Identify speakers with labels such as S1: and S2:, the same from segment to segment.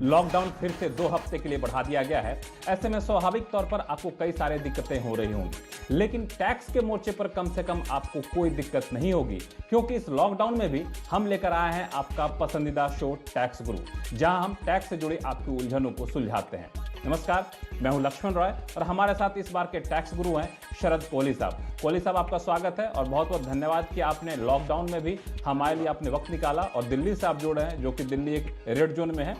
S1: Lockdown फिर से 2 हफ्ते के लिए बढ़ा दिया गया है। ऐसे में स्वाभाविक तौर पर आपको कई सारे दिक्कतें हो रही होंगी, लेकिन टैक्स के मोर्चे पर कम से कम आपको कोई दिक्कत नहीं होगी, क्योंकि इस लॉकडाउन में भी हम लेकर आए हैं आपका पसंदीदा शो टैक्स गुरु, जहां हम टैक्स से जुड़ी आपकी उलझनों को सुलझाते हैं। नमस्कार, मैं हूं लक्ष्मण रॉय और हमारे साथ इस बार के टैक्स गुरु हैं शरद कोहली साहब। कोहली साहब, आपका स्वागत है और बहुत बहुत धन्यवाद कि आपने लॉकडाउन में भी हमारे लिए आपने वक्त निकाला और दिल्ली से आप जुड़ रहे हैं, जो कि दिल्ली एक रेड जोन में है।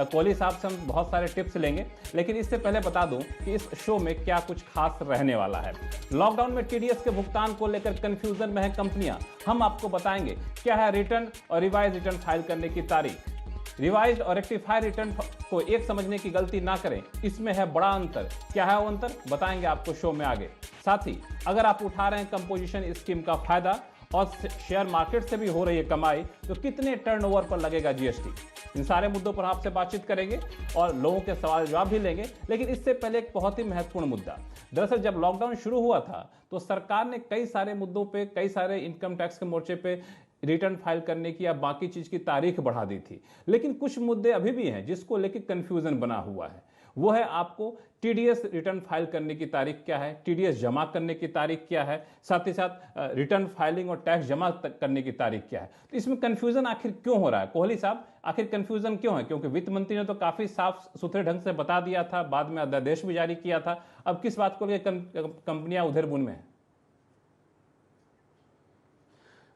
S1: कोहली साहब से हम बहुत सारे टिप्स लेंगे, लेकिन इससे पहले बता दूं कि इस शो में क्या कुछ खास रहने वाला है। लॉकडाउन में टीडीएस के भुगतान को लेकर कंफ्यूजन में है कंपनियां। हम आपको बताएंगे क्या है रिटर्न और रिवाइज रिटर्न फाइल करने की तारीख। रिवाइज्ड और रेक्टिफाइड रिटर्न को एक समझने की गलती ना करें, इसमें है बड़ा अंतर। क्या है वो अंतर, बताएंगे आपको शो में आगे। साथ ही अगर आप उठा रहे हैं कंपोजिशन स्कीम का फायदा और शेयर मार्केट से भी हो रही है कमाई, तो कितने टर्नओवर पर लगेगा जीएसटी। इन सारे मुद्दों पर आपसे बातचीत करेंगे और लोगों के सवाल जवाब भी लेंगे। लेकिन इससे पहले एक बहुत ही महत्वपूर्ण मुद्दा। दरअसल जब लॉकडाउन शुरू हुआ था तो सरकार ने कई सारे मुद्दों पे, कई सारे इनकम टैक्स के मोर्चे पे रिटर्न फाइल करने की या बाकी चीज की तारीख बढ़ा दी थी, लेकिन कुछ मुद्दे अभी भी हैं जिसको लेकर कंफ्यूजन बना हुआ है। वो है आपको टीडीएस रिटर्न फाइल करने की तारीख क्या है, टीडीएस जमा करने की तारीख क्या है, साथ ही साथ रिटर्न फाइलिंग और टैक्स जमा करने की तारीख क्या है। तो इसमें कंफ्यूजन आखिर क्यों हो रहा है कोहली साहब, आखिर कंफ्यूजन क्यों है? क्योंकि वित्त मंत्री ने तो काफी साफ सुथरे ढंग से बता दिया था, बाद में अध्यादेश भी जारी किया था। अब किस बात को लेकर कंपनियां उधर बुन में है?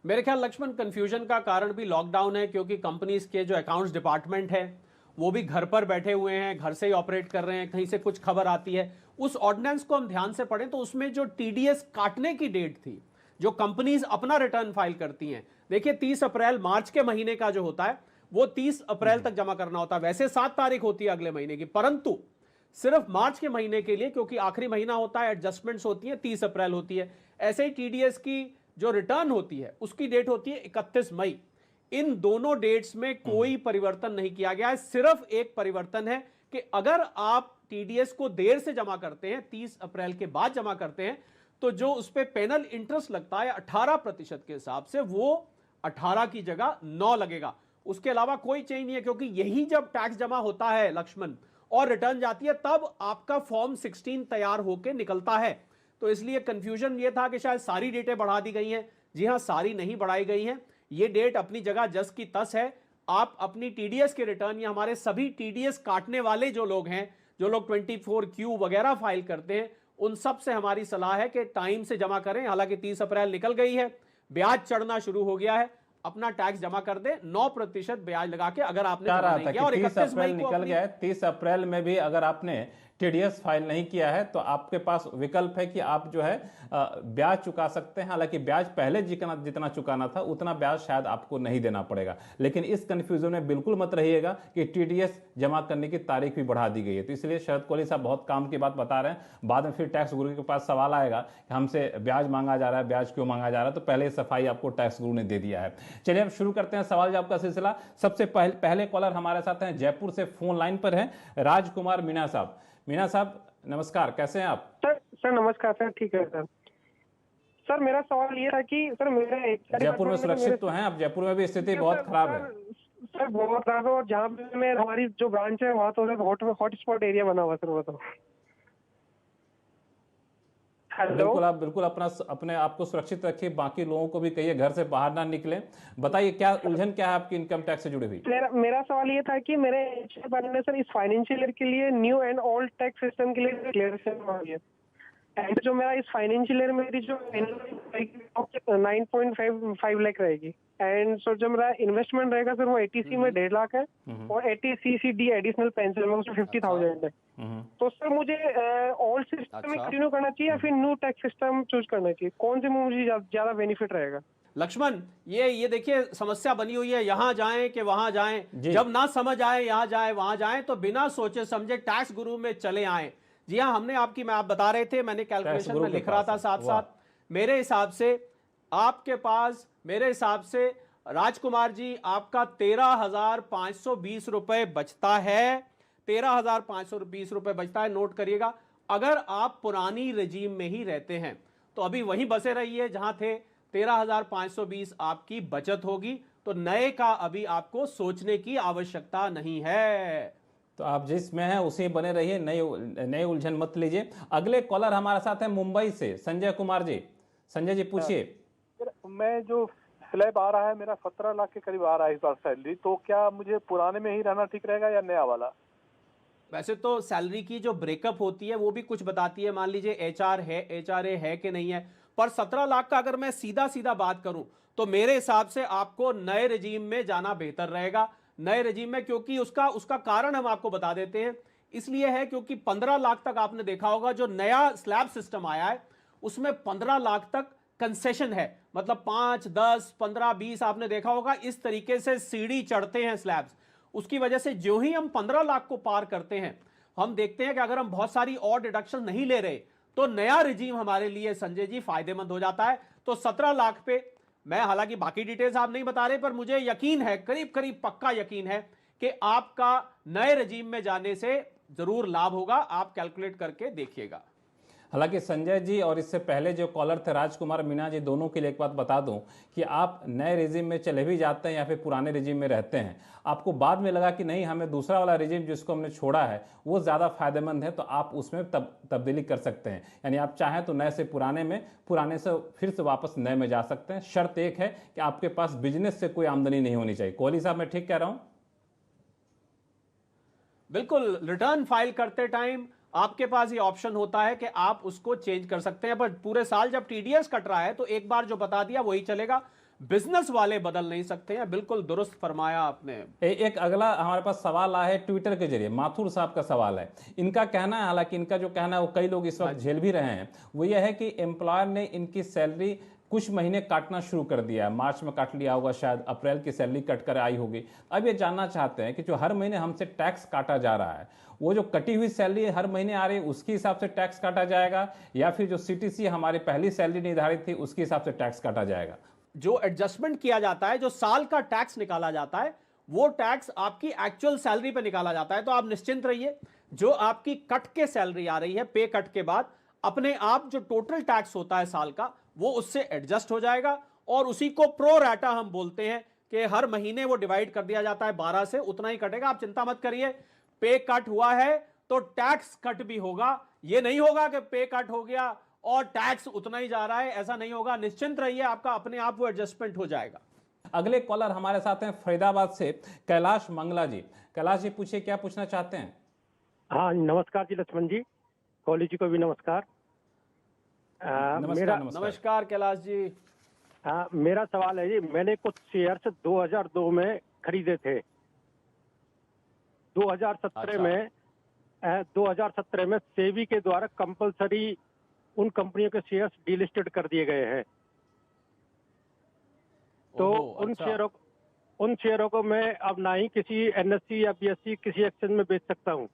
S2: मेरे ख्याल लक्ष्मण, कंफ्यूजन का कारण भी लॉकडाउन है, क्योंकि कंपनीज के जो अकाउंट्स डिपार्टमेंट है वो भी घर पर बैठे हुए हैं, घर से ही ऑपरेट कर रहे हैं। कहीं से कुछ खबर आती है, उस ऑर्डिनेंस को हम ध्यान से पढ़ें तो उसमें जो टीडीएस काटने की डेट थी, जो कंपनीज अपना रिटर्न फाइल करती हैं, देखिए 30 अप्रैल मार्च के महीने का जो होता है वो 30 अप्रैल तक जमा करना होता है। वैसे 7 तारीख होती है अगले महीने की, परंतु सिर्फ मार्च के महीने के लिए, क्योंकि आखिरी महीना होता है, एडजस्टमेंट्स होती है, 30 अप्रैल होती है। ऐसे ही टीडीएस की जो रिटर्न होती है उसकी डेट होती है 31 मई। इन दोनों डेट्स में कोई परिवर्तन नहीं किया गया है। सिर्फ एक परिवर्तन है कि अगर आप टीडीएस को देर से जमा करते हैं, 30 अप्रैल के बाद जमा करते हैं, तो जो उस पर पेनल इंटरेस्ट लगता है 18% के हिसाब से, वो 18 की जगह 9 लगेगा। उसके अलावा कोई चेंज नहीं है, क्योंकि यही जब टैक्स जमा होता है लक्ष्मण और रिटर्न जाती है, तब आपका फॉर्म 16 तैयार होकर निकलता है। तो इसलिए कंफ्यूजन ये था कि शायद सारी डेटें बढ़ा दी गई हैं। जी हां, सारी नहीं बढ़ाई गई हैं। ये डेट अपनी जगह जस की तस है। आप अपनी टीडीएस के रिटर्न या हमारे सभी टीडीएस काटने वाले जो लोग हैं, जो लोग 24Q वगैरह फाइल करते हैं, उन सब से हमारी सलाह है कि टाइम से जमा करें। हालांकि 30 अप्रैल निकल गई है, ब्याज चढ़ना शुरू हो गया है, अपना टैक्स जमा कर दे 9% ब्याज लगा के। अगर आपने जमा नहीं किया और 31 मई को
S1: निकल गया है, 30 अप्रैल में भी अगर आपने टीडीएस फाइल नहीं किया है तो आपके पास विकल्प है कि आप जो है ब्याज चुका सकते हैं। हालांकि ब्याज पहले जितना चुकाना था उतना ब्याज शायद आपको नहीं देना पड़ेगा। लेकिन इस कंफ्यूजन में बिल्कुल मत रहिएगा कि टीडीएस जमा करने की तारीख भी बढ़ा दी गई है। तो इसलिए शरद कोहली साहब बहुत काम की बात बता रहे हैं। बाद में फिर टैक्स गुरु के पास सवाल आएगा कि हमसे ब्याज मांगा जा रहा है, ब्याज क्यों मांगा जा रहा है, तो पहले सफाई आपको टैक्स गुरु ने दे दिया है। चलिए अब शुरू करते हैं सवाल जवाब का सिलसिला। सबसे पहले कॉलर हमारे साथ हैं, जयपुर से फोन लाइन पर हैं राजकुमार मीणा साहब। मीणा साहब नमस्कार, कैसे हैं आप?
S3: सर नमस्कार सर, ठीक है सर। सर मेरा सवाल ये था कि सर मेरे
S1: जयपुर में सुरक्षित तो हैं आप? जयपुर में भी स्थिति बहुत खराब है।
S3: सर बहुत खराब है, और जहाँ पे मैं हमारी जो ब्रांच है वहाँ तो हॉटस्पॉट एरिया बना हुआ सर, वो तो।
S1: बिल्कुल अपने आप को सुरक्षित रखिए, बाकी लोगों को भी कहिए घर से बाहर ना निकले। बताइए क्या उलझन क्या है आपकी इनकम टैक्स से जुड़ी हुई?
S3: मेरा सवाल ये था कि मेरे ने सर इस फाइनेंशियल ईयर के लिए new and old tax system के लिए क्लियरेंस मांगी है। एंड जो मेरा इस फाइनेंशियल ईयर मेरी जो 9.5 लाख रहेगी, एंड सो जो मेरा इन्वेस्टमेंट रहेगा सर वो एटीसी में 1.5 लाख है, और एटीसीसीडी एडिशनल पेंशन में उसमें 50,000 है। तो सर मुझे ओल्ड सिस्टम में कंटिन्यू करना चाहिए या फिर न्यू टैक्स सिस्टम चूज करना चाहिए? कौन से में मुझे ज्यादा बेनिफिट रहेगा?
S2: लक्ष्मण, ये देखिए समस्या बनी हुई है, यहां जाएं कि वहां जाएं, जब ना समझ आए यहां जाएं वहां जाएं, तो बिना सोचे समझे टैक्स गुरु में चले आए। जी हाँ, हमने आप बता रहे थे, मैंने कैलकुलेशन में लिख रहा था साथ साथ। मेरे हिसाब से आपके पास, मेरे हिसाब से राजकुमार जी, आपका 13,520 रुपए बचता है। 13,520 रुपए बचता है, नोट करिएगा। अगर आप पुरानी रेजीम में ही रहते हैं तो अभी वहीं बसे रहिए जहां थे। 13,520 आपकी बचत होगी, तो नए का अभी आपको सोचने की आवश्यकता नहीं है।
S1: तो आप जिसमें हैं उसी बने रहिए, नई उलझन मत लीजिए। अगले कॉलर हमारे साथ हैं मुंबई से संजय कुमार जी। संजय जी पूछिए।
S4: मैं जो स्लैब आ रहा है मेरा 17 लाख के करीब आ रहा है इस बार सैलरी, तो क्या मुझे पुराने में ही रहना ठीक रहेगा या नया वाला?
S2: वैसे तो सैलरी की जो ब्रेकअप होती है वो भी कुछ बताती है, मान लीजिए एचआर है, एचआरए है कि नहीं है, पर 17 लाख का अगर मैं सीधा सीधा बात करूं तो मेरे हिसाब से आपको नए रेजीम में जाना बेहतर रहेगा। नए रेजीम में, क्योंकि उसका कारण हम आपको बता देते हैं। इसलिए है क्योंकि 15 लाख तक आपने देखा होगा जो नया स्लैब सिस्टम आया है उसमें 15 लाख तक कंसेशन है, मतलब 5, 10, 15, 20 आपने देखा होगा इस तरीके से सीढ़ी चढ़ते हैं स्लैब्स। उसकी वजह से जो ही हम 15 लाख को पार करते हैं, हम देखते हैं कि अगर हम बहुत सारी और डिडक्शन नहीं ले रहे तो नया रिजीम हमारे लिए संजय जी फायदेमंद हो जाता है। तो 17 लाख पे मैं, हालांकि बाकी डिटेल्स आप नहीं बता रहे, पर मुझे यकीन है, करीब करीब पक्का यकीन है कि आपका नए रिजीम में जाने से जरूर लाभ होगा। आप कैलकुलेट करके देखिएगा।
S1: हालांकि संजय जी और इससे पहले जो कॉलर थे राजकुमार मीणा जी, दोनों के लिए एक बात बता दूं कि आप नए रिजीम में चले भी जाते हैं या फिर पुराने रिजीम में रहते हैं, आपको बाद में लगा कि नहीं हमें दूसरा वाला रिजीम जिसको हमने छोड़ा है वो ज़्यादा फायदेमंद है, तो आप उसमें तब्दीली कर सकते हैं। यानी आप चाहें तो नए से पुराने में, पुराने से फिर से वापस नए में जा सकते हैं। शर्त एक है कि आपके पास बिजनेस से कोई आमदनी नहीं होनी चाहिए। कोहली साहब, मैं ठीक कह रहा हूं?
S2: बिल्कुल, रिटर्न फाइल करते टाइम आपके पास ये ऑप्शन होता है कि आप उसको चेंज कर सकते हैं, पर पूरे साल जब टीडीएस कट रहा है तो एक बार जो बता दिया वही चलेगा। बिजनेस वाले बदल नहीं सकते हैं। बिल्कुल दुरुस्त फरमाया आपने।
S1: एक अगला हमारे पास सवाल आया है ट्विटर के जरिए, माथुर साहब का सवाल है। इनका कहना है, हालांकि इनका जो कहना है वो कई लोग इस वक्त झेल भी रहे हैं, वो ये है कि एम्प्लॉयर ने इनकी सैलरी कुछ महीने काटना शुरू कर दिया है। मार्च में काट लिया होगा, शायद अप्रैल की सैलरी कट कर आई होगी। अब ये जानना चाहते हैं कि जो हर महीने हमसे टैक्स काटा जा रहा है, वो जो कटी हुई सैलरी हर महीने आ रही है उसके हिसाब से टैक्स काटा जाएगा या फिर जो सीटीसी हमारी पहली सैलरी निर्धारित थी उसके हिसाब से टैक्स काटा जाएगा?
S2: जो एडजस्टमेंट किया जाता है, जो साल का टैक्स निकाला जाता है, वो टैक्स आपकी एक्चुअल सैलरी पे निकाला जाता है। तो आप निश्चिंत रहिए, जो आपकी कट के सैलरी आ रही है पे कट के बाद, अपने आप जो टोटल टैक्स होता है साल का वो उससे एडजस्ट हो जाएगा और उसी को प्रो राटा हम बोलते हैं कि हर महीने वो डिवाइड कर दिया जाता है 12 से, उतना ही कटेगा। आप चिंता मत करिए, पे कट हुआ है तो टैक्स कट भी होगा। ये नहीं होगा कि पे कट हो गया और टैक्स उतना ही जा रहा है, ऐसा नहीं होगा। निश्चिंत रहिए, आपका अपने आप वो एडजस्टमेंट हो जाएगा।
S1: अगले कॉलर हमारे साथ हैं फरीदाबाद से कैलाश मंगला जी। कैलाश जी पूछिए, क्या पूछना चाहते हैं?
S5: हाँ, नमस्कार जी लक्ष्मण जी, कोहली जी को भी नमस्कार।
S2: नमस्कार कैलाश जी।
S5: मेरा सवाल है जी, मैंने कुछ शेयर्स 2002 में खरीदे थे। 2017 में सेबी के द्वारा कंपलसरी उन कंपनियों के शेयर्स डीलिस्टेड कर दिए गए हैं। तो उन शेयरों को मैं अब ना ही किसी एनएससी या बीएससी किसी एक्सचेंज में बेच सकता हूं।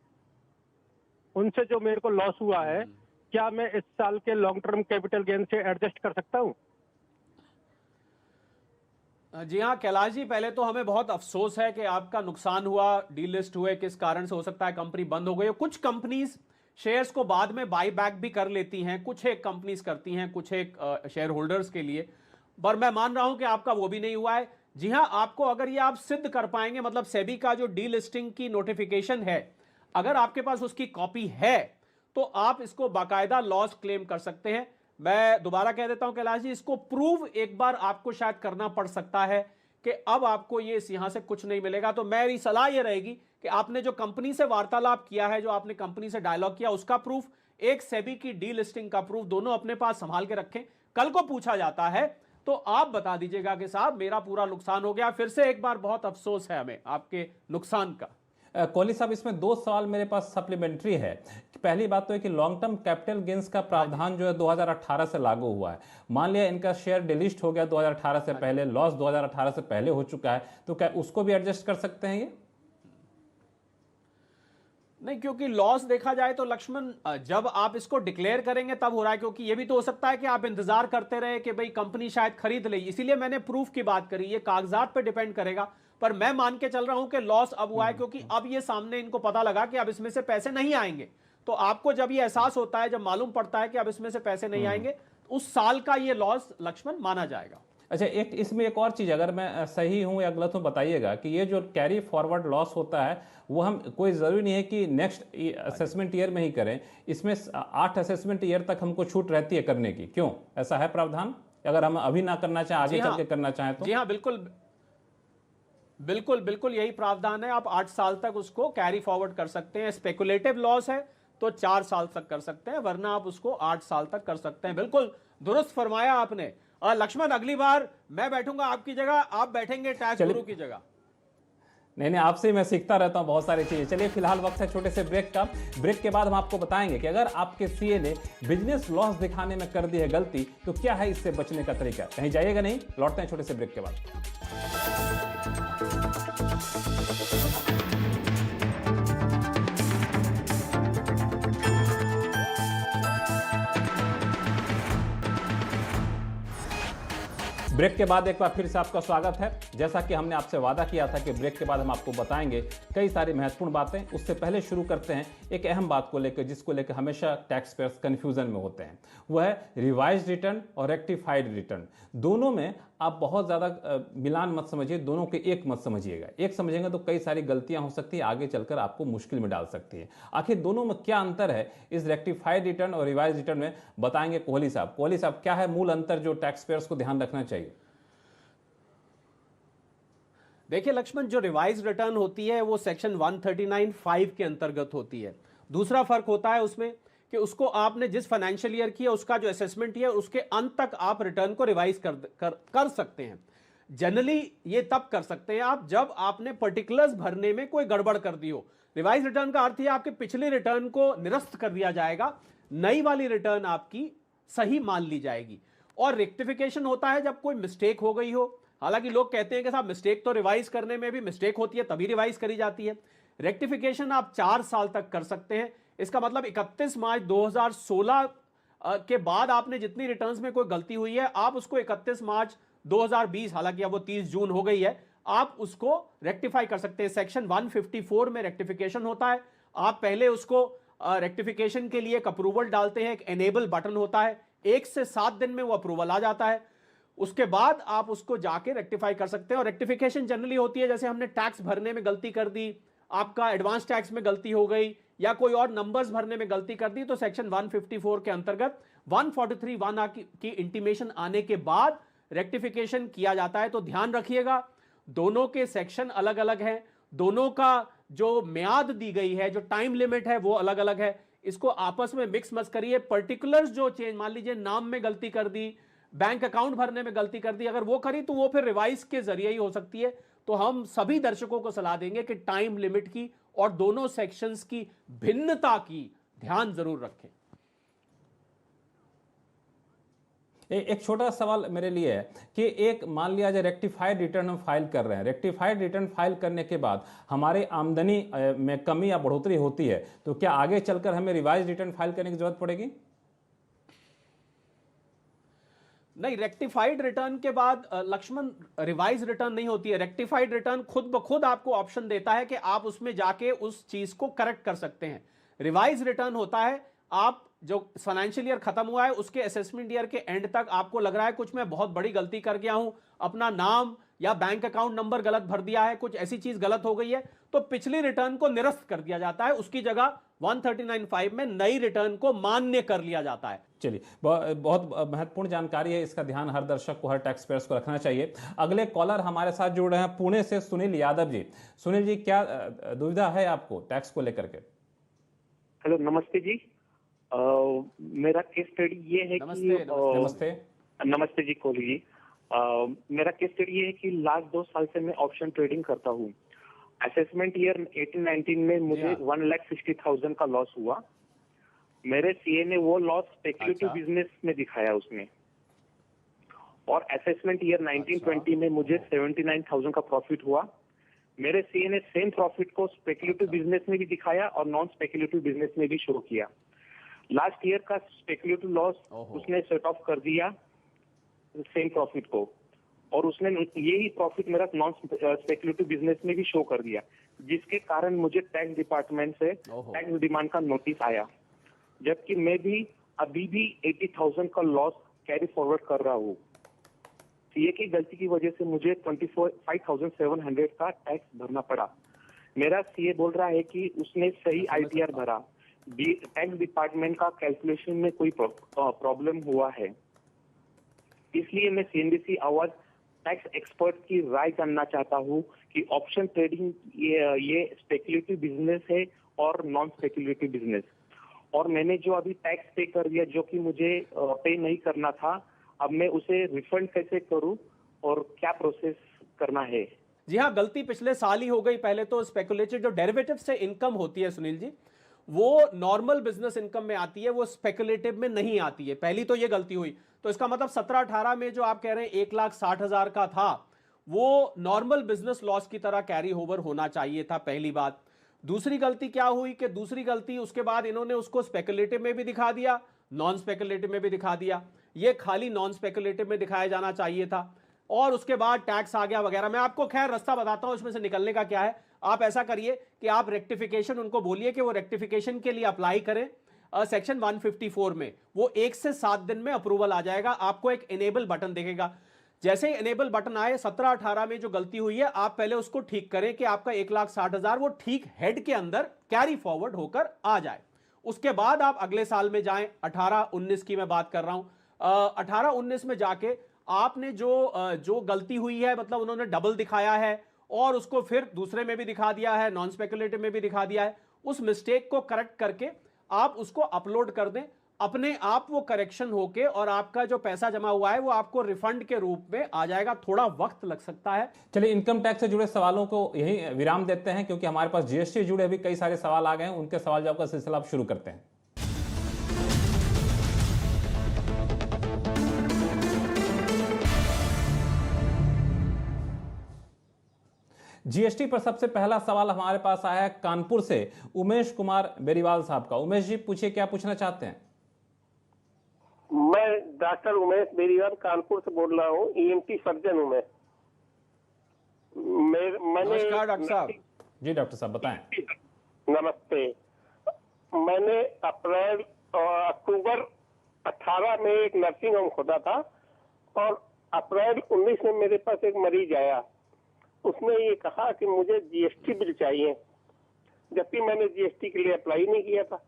S5: उनसे जो मेरे को लॉस हुआ है, क्या मैं इस साल के लॉन्ग टर्म कैपिटल गेन से एडजस्ट कर सकता हूं?
S2: जी हाँ कैलाश जी, पहले तो हमें बहुत अफसोस है कि आपका नुकसान हुआ, डीलिस्ट हुए, किस कारण से हो सकता है कंपनी बंद हो गई। कुछ कंपनीज शेयर्स को बाद में बाई बैक भी कर लेती हैं, कुछ एक कंपनीज करती हैं, कुछ एक शेयर होल्डर्स के लिए, पर मैं मान रहा हूं कि आपका वो भी नहीं हुआ है। जी हाँ, आपको अगर ये आप सिद्ध कर पाएंगे, मतलब सेबी का जो डीलिस्टिंग की नोटिफिकेशन है, अगर आपके पास उसकी कॉपी है तो आप इसको बाकायदा लॉस क्लेम कर सकते हैं। मैं दोबारा कह देता हूं कैलाश जी, इसको प्रूव एक बार आपको शायद करना पड़ सकता है कि अब आपको ये यहां से कुछ नहीं मिलेगा। तो मेरी सलाह ये रहेगी कि आपने जो कंपनी से वार्तालाप किया है, जो आपने कंपनी से डायलॉग किया, उसका प्रूफ, एक सेबी की डीलिस्टिंग का प्रूफ, दोनों अपने पास संभाल के रखें। कल को पूछा जाता है तो आप बता दीजिएगा कि साहब मेरा पूरा नुकसान हो गया। फिर से एक बार बहुत अफसोस है हमें आपके नुकसान का।
S1: कोहली साहब, इसमें दो सवाल मेरे पास सप्लीमेंट्री है। पहली बात तो है कि लॉन्ग टर्म कैपिटल गेन्स का प्रावधान जो है 2018 से लागू हुआ है। मान लिया इनका शेयर डिलिस्ट हो गया 2018 से पहले, लॉस 2018 से पहले हो चुका है, तो क्या उसको भी एडजस्ट कर सकते हैं ये?
S2: नहीं, क्योंकि लॉस देखा जाए तो लक्ष्मण, जब आप इसको डिक्लेयर करेंगे तब हो रहा है, क्योंकि ये भी तो हो सकता है कि आप इंतजार करते रहे कि भाई कंपनी शायद खरीद ले। इसीलिए मैंने प्रूफ की बात करी, ये कागजात पे डिपेंड करेगा। पर मैं मान के चल रहा हूं कि लॉस अब हुआ है, क्योंकि अब ये सामने इनको पता लगा कि अब इसमें से पैसे नहीं आएंगे। तो आपको जब ये एहसास होता है, जब मालूम पड़ता है कि अब इसमें से पैसे नहीं आएंगे, उस साल का ये लॉस लक्ष्मण माना जाएगा।
S1: अच्छा, एक इसमें एक और चीज़, अगर मैं सही हूँ या गलत हूँ बताइएगा, कि ये जो कैरी फॉरवर्ड लॉस होता है वो हम कोई ज़रूरी नहीं है कि नेक्स्ट असेसमेंट ईयर में ही करें, इसमें 8 असेसमेंट ईयर तक हमको छूट रहती है करने की, क्यों ऐसा है प्रावधान? अगर हम अभी ना करना चाहें, आगे चल के करना चाहें तो?
S2: जी हाँ, बिल्कुल बिल्कुल बिल्कुल यही प्रावधान है। आप 8 साल तक उसको कैरी फॉरवर्ड कर सकते हैं। स्पेकुलेटिव लॉस है तो 4 साल तक कर सकते हैं, वरना आप उसको 8 साल तक कर सकते हैं। बिल्कुल दुरुस्त फरमाया आपने। लक्ष्मण, अगली बार मैं बैठूंगा आपकी जगह, आप बैठेंगे टैक्स गुरु की जगह।
S1: नहीं, आपसे मैं सीखता रहता हूं बहुत सारी चीजें। चलिए फिलहाल वक्त है छोटे से ब्रेक का। ब्रेक के बाद हम आपको बताएंगे कि अगर आपके सीए ने बिजनेस लॉस दिखाने में कर दी है गलती, तो क्या है इससे बचने का तरीका। कहीं जाइएगा नहीं, लौटते हैं छोटे से ब्रेक के बाद। ब्रेक के बाद एक बार फिर से आपका स्वागत है। जैसा कि हमने आपसे वादा किया था कि ब्रेक के बाद हम आपको बताएंगे कई सारी महत्वपूर्ण बातें, उससे पहले शुरू करते हैं एक अहम बात को लेकर, जिसको लेकर हमेशा टैक्स पेयर्स कंफ्यूजन में होते हैं। वह है रिवाइज्ड रिटर्न और रेक्टिफाइड रिटर्न। दोनों में आप बहुत ज़्यादा मिलान मत समझिए, दोनों के एक मत समझिएगा। एक समझेंगे तो कई सारी गलतियां हो सकती है, आगे चलकर आपको मुश्किल में डाल सकती है। आखिर दोनों में क्या अंतर है, इस रेक्टिफाइड रिटर्न और रिवाइज रिटर्न में बताएंगे कोहली साहब। कोहली साहब, क्या है मूल अंतर जो टैक्स पेयर्स को ध्यान रखना चाहिए?
S2: देखिए लक्ष्मण, जो रिवाइज रिटर्न होती है वो सेक्शन 139(5) के अंतर्गत होती है। दूसरा फर्क होता है उसमें कि उसको आपने जिस फाइनेंशियल ईयर किया उसका जो असेसमेंट है उसके अंत तक आप रिटर्न को रिवाइज कर सकते हैं। जनरली ये तब कर सकते हैं आप जब आपने पर्टिकुलर्स भरने में कोई गड़बड़ कर दी हो। रिवाइज रिटर्न का अर्थ है आपके पिछले रिटर्न को निरस्त कर दिया जाएगा, नई वाली रिटर्न आपकी सही मान ली जाएगी। और रेक्टिफिकेशन होता है जब कोई मिस्टेक हो गई हो। हालांकि लोग कहते हैं कि साहब मिस्टेक तो रिवाइज करने में भी मिस्टेक होती है तभी रिवाइज करी जाती है। रेक्टिफिकेशन आप 4 साल तक कर सकते हैं। इसका मतलब 31 मार्च 2016 के बाद आपने जितनी रिटर्न्स में कोई गलती हुई है, आप उसको 31 मार्च 2020, हालांकि अब वो 30 जून हो गई है, आप उसको रेक्टिफाई कर सकते हैं। सेक्शन 154 में रेक्टिफिकेशन होता है। आप पहले उसको रेक्टिफिकेशन के लिए एक अप्रूवल डालते हैं, एक एनेबल बटन होता है, 1 से 7 दिन में वो अप्रूवल आ जाता है। उसके बाद आप उसको जाके रेक्टिफाई कर सकते हैं। और रेक्टिफिकेशन जनरली होती है जैसे हमने टैक्स भरने में गलती कर दी, आपका एडवांस टैक्स में गलती हो गई, या कोई और नंबर्स भरने में गलती कर दी, तो सेक्शन 154 के अंतर्गत 143(1) की इंटीमेशन आने के बाद रेक्टिफिकेशन किया जाता है। तो ध्यान रखिएगा, दोनों के सेक्शन अलग अलग हैं, दोनों का जो म्याद दी गई है, जो टाइम लिमिट है, वो अलग अलग है। इसको आपस में मिक्स मत करिए। पर्टिकुलर्स जो चेंज, मान लीजिए नाम में गलती कर दी, बैंक अकाउंट भरने में गलती कर दी, अगर वो करी तो वो फिर रिवाइज के जरिए ही हो सकती है। तो हम सभी दर्शकों को सलाह देंगे कि टाइम लिमिट की और दोनों सेक्शंस की भिन्नता की ध्यान जरूर रखें।
S1: एक छोटा सवाल मेरे लिए है कि एक मान लिया जाए रेक्टिफाइड रिटर्न हम फाइल कर रहे हैं, रेक्टिफाइड रिटर्न फाइल करने के बाद हमारे आमदनी में कमी या बढ़ोतरी होती है, तो क्या आगे चलकर हमें रिवाइज रिटर्न फाइल करने की जरूरत पड़ेगी?
S2: नहीं, रेक्टिफाइड रिटर्न के बाद लक्ष्मण रिवाइज रिटर्न नहीं होती है। रेक्टिफाइड रिटर्न खुद ब खुद आपको ऑप्शन देता है कि आप उसमें जाके उस चीज को करेक्ट कर सकते हैं। रिवाइज रिटर्न होता है आप जो फाइनेंशियल ईयर खत्म हुआ है उसके असेसमेंट ईयर के एंड तक आपको लग रहा है कुछ मैं बहुत बड़ी गलती कर गया हूं, अपना नाम या बैंक अकाउंट नंबर गलत भर दिया है, कुछ ऐसी चीज गलत हो गई है, तो पिछली रिटर्न को निरस्त कर दिया जाता है। उसकी जगह 139(5) में नई रिटर्न को मान्य कर लिया जाता है।
S1: चलिए, बहुत महत्वपूर्ण जानकारी है, इसका ध्यान हर दर्शक को, हर टैक्स पेयर्स को रखना चाहिए। अगले कॉलर हमारे साथ जुड़ रहे हैं पुणे से सुनील यादव जी। सुनील जी, क्या दुविधा है आपको टैक्स को लेकर के?
S6: हेलो, नमस्ते जी। मेरा केस स्टडी ये है
S2: नमस्ते।
S6: नमस्ते जी कोहली जी। मेरा केस स्टडी ये है कि लास्ट 2 साल से मैं ऑप्शन ट्रेडिंग करता हूँ। असेसमेंट ईयर 18-19 में मुझे 1,60,000 का लॉस हुआ। मेरे सीए ने वो लॉस स्पेक्युलेटिव बिजनेस में दिखाया उसमें, और असेसमेंट ईयर 19-20 में मुझे 79,000 का प्रॉफिट हुआ। मेरे सीए ने सेम प्रॉफिट को स्पेक्युलेटिव बिजनेस में भी दिखाया और नॉन स्पेक्युलेटिव बिजनेस में भी शो किया। लास्ट ईयर का स्पेक्युलेटिव लॉस उसने सेट ऑफ कर दिया सेम प्रॉफिट को, और उसने यही प्रॉफिट मेरा नॉन स्पेक्युलेटिव बिजनेस में भी शो कर दिया, जिसके कारण मुझे टैक्स डिपार्टमेंट से टैक्स डिमांड का नोटिस आया, जबकि मैं भी अभी भी 80,000 का लॉस कैरी फॉरवर्ड कर रहा हूँ। सीए की गलती की वजह से मुझे 5,700 का टैक्स भरना पड़ा। मेरा सीए बोल रहा है कि उसने सही आईटीआर भरा, टैक्स डिपार्टमेंट का कैलकुलेशन में कोई प्रॉब्लम हुआ है। इसलिए मैं सीएनबीसी आवाज टैक्स एक्सपर्ट की राय जानना चाहता हूँ कि ऑप्शन ट्रेडिंग ये स्पेकुलेटिव बिजनेस है और नॉन स्पेकुलेटिव बिजनेस, और मैंने जो अभी टैक्स पे कर दिया जो कि मुझे पे नहीं करना था, अब मैं उसे रिफंड कैसे करूं और क्या प्रोसेस करना है?
S2: जी हाँ, गलती पिछले साल ही हो गई। पहले तो स्पेकुलेटिव जो डेरिवेटिव से इनकम होती है सुनील जी, वो नॉर्मल बिजनेस इनकम में आती है, वो स्पेकुलेटिव में नहीं आती है। पहली तो ये गलती हुई। तो इसका मतलब 17-18 में जो आप कह रहे हैं 1,60,000 का था, वो नॉर्मल बिजनेस लॉस की तरह कैरी ओवर होना चाहिए था, पहली बात। दूसरी गलती क्या हुई कि दूसरी गलती उसके बाद इन्होंने उसको स्पेकुलेटिव में भी दिखा दिया, नॉन स्पेकुलेटिव में भी दिखा दिया। ये खाली नॉन स्पेकुलेटिव में दिखाया जाना चाहिए था, और उसके बाद टैक्स आ गया वगैरह। मैं आपको खैर रास्ता बताता हूं इसमें से निकलने का क्या है। आप ऐसा करिए कि आप रेक्टिफिकेशन उनको बोलिए कि वो रेक्टिफिकेशन के लिए अप्लाई करें सेक्शन 154 में। वो 1 से 7 दिन में अप्रूवल आ जाएगा। आपको एक इनेबल बटन दिखेगा। जैसे ही इनेबल बटन आए, 17-18 में जो गलती हुई है आप पहले उसको ठीक करें कि आपका 1,60,000 वो ठीक हेड के अंदर कैरी फॉरवर्ड होकर आ जाए। उसके बाद आप अगले साल में जाएं। 18-19 की मैं बात कर रहा हूं। 18-19 में जाके आपने जो गलती हुई है, मतलब उन्होंने डबल दिखाया है और उसको फिर दूसरे में भी दिखा दिया है, नॉन स्पेकुलेटिव में भी दिखा दिया है। उस मिस्टेक को करेक्ट करके आप उसको अपलोड कर दें, अपने आप वो करेक्शन होके और आपका जो पैसा जमा हुआ है वो आपको रिफंड के रूप में आ जाएगा। थोड़ा वक्त लग सकता है।
S1: चलिए, इनकम टैक्स से जुड़े सवालों को यही विराम देते हैं, क्योंकि हमारे पास जीएसटी से जुड़े भी कई सारे सवाल आ गए हैं। उनके सवाल जवाब का सिलसिला आप शुरू करते हैं। जीएसटी पर सबसे पहला सवाल हमारे पास आया है कानपुर से उमेश कुमार बेरीवाल साहब का। उमेश जी, पूछिए, क्या पूछना चाहते हैं?
S7: मैं डॉक्टर उमेश बेरीवाल कानपुर से बोल रहा हूँ, ईएनटी सर्जन हूँ मैं।
S2: नमस्कार डॉक्टर साहब।
S1: जी डॉक्टर साहब, बताएं।
S7: नमस्ते। मैंने अक्टूबर 18 में एक नर्सिंग होम खोला था और अप्रैल 19 में मेरे पास एक मरीज आया। उसने ये कहा कि मुझे जीएसटी बिल चाहिए, जबकि मैंने जीएसटी के लिए अप्लाई नहीं किया था।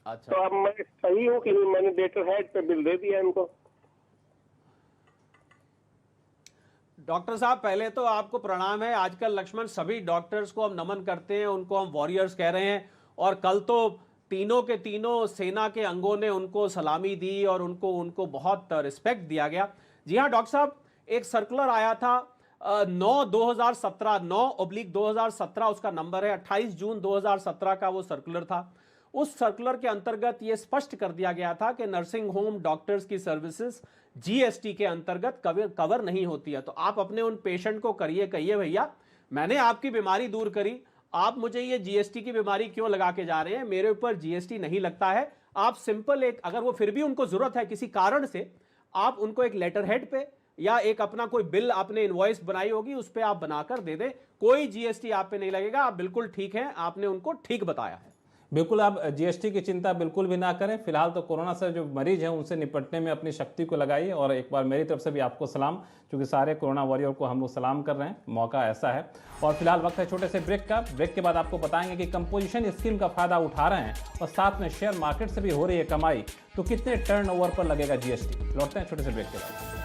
S2: अच्छा।
S7: तो अब मैं सही हूँ कि नहीं? मैंने लेटर हेड पे बिल दे दिया इनको।
S2: डॉक्टर साहब, पहले तो आपको प्रणाम है। आजकल लक्ष्मण सभी डॉक्टर्स को हम नमन करते हैं, उनको हम वॉरियर्स कह रहे हैं, और कल तो तीनों के तीनों सेना के अंगों ने उनको सलामी दी और उनको बहुत रिस्पेक्ट दिया गया। जी हाँ डॉक्टर साहब, एक सर्कुलर आया था 9/2017 उसका नंबर है। 28 जून 2017 का वो सर्कुलर था। उस सर्कुलर के अंतर्गत ये स्पष्ट कर दिया गया था कि नर्सिंग होम डॉक्टर्स की सर्विसेज जीएसटी के अंतर्गत कवर नहीं होती है। तो आप अपने उन पेशेंट को कहिए भैया, मैंने आपकी बीमारी दूर करी, आप मुझे ये जीएसटी की बीमारी क्यों लगा के जा रहे हैं? मेरे ऊपर जीएसटी नहीं लगता है। आप सिंपल एक, अगर वो फिर भी उनको जरूरत है किसी कारण से, आप उनको एक लेटर हेड पे या एक अपना कोई बिल आपने इनवॉइस बनाई होगी उस पे आप बनाकर दे दें। कोई जीएसटी आप पे नहीं लगेगा। आप बिल्कुल ठीक हैं, आपने उनको ठीक बताया है।
S1: बिल्कुल, आप जीएसटी की चिंता बिल्कुल भी ना करें। फिलहाल तो कोरोना से जो मरीज हैं उनसे निपटने में अपनी शक्ति को लगाइए। और एक बार मेरी तरफ से भी आपको सलाम, क्योंकि सारे कोरोना वॉरियर को हम लोग सलाम कर रहे हैं, मौका ऐसा है। और फिलहाल वक्त है छोटे से ब्रेक का। ब्रेक के बाद आपको बताएंगे कि कंपोजिशन स्कीम का फायदा उठा रहे हैं और साथ में शेयर मार्केट से भी हो रही है कमाई, तो कितने टर्नओवर पर लगेगा जीएसटी। लौटते हैं छोटे से ब्रेक के बाद।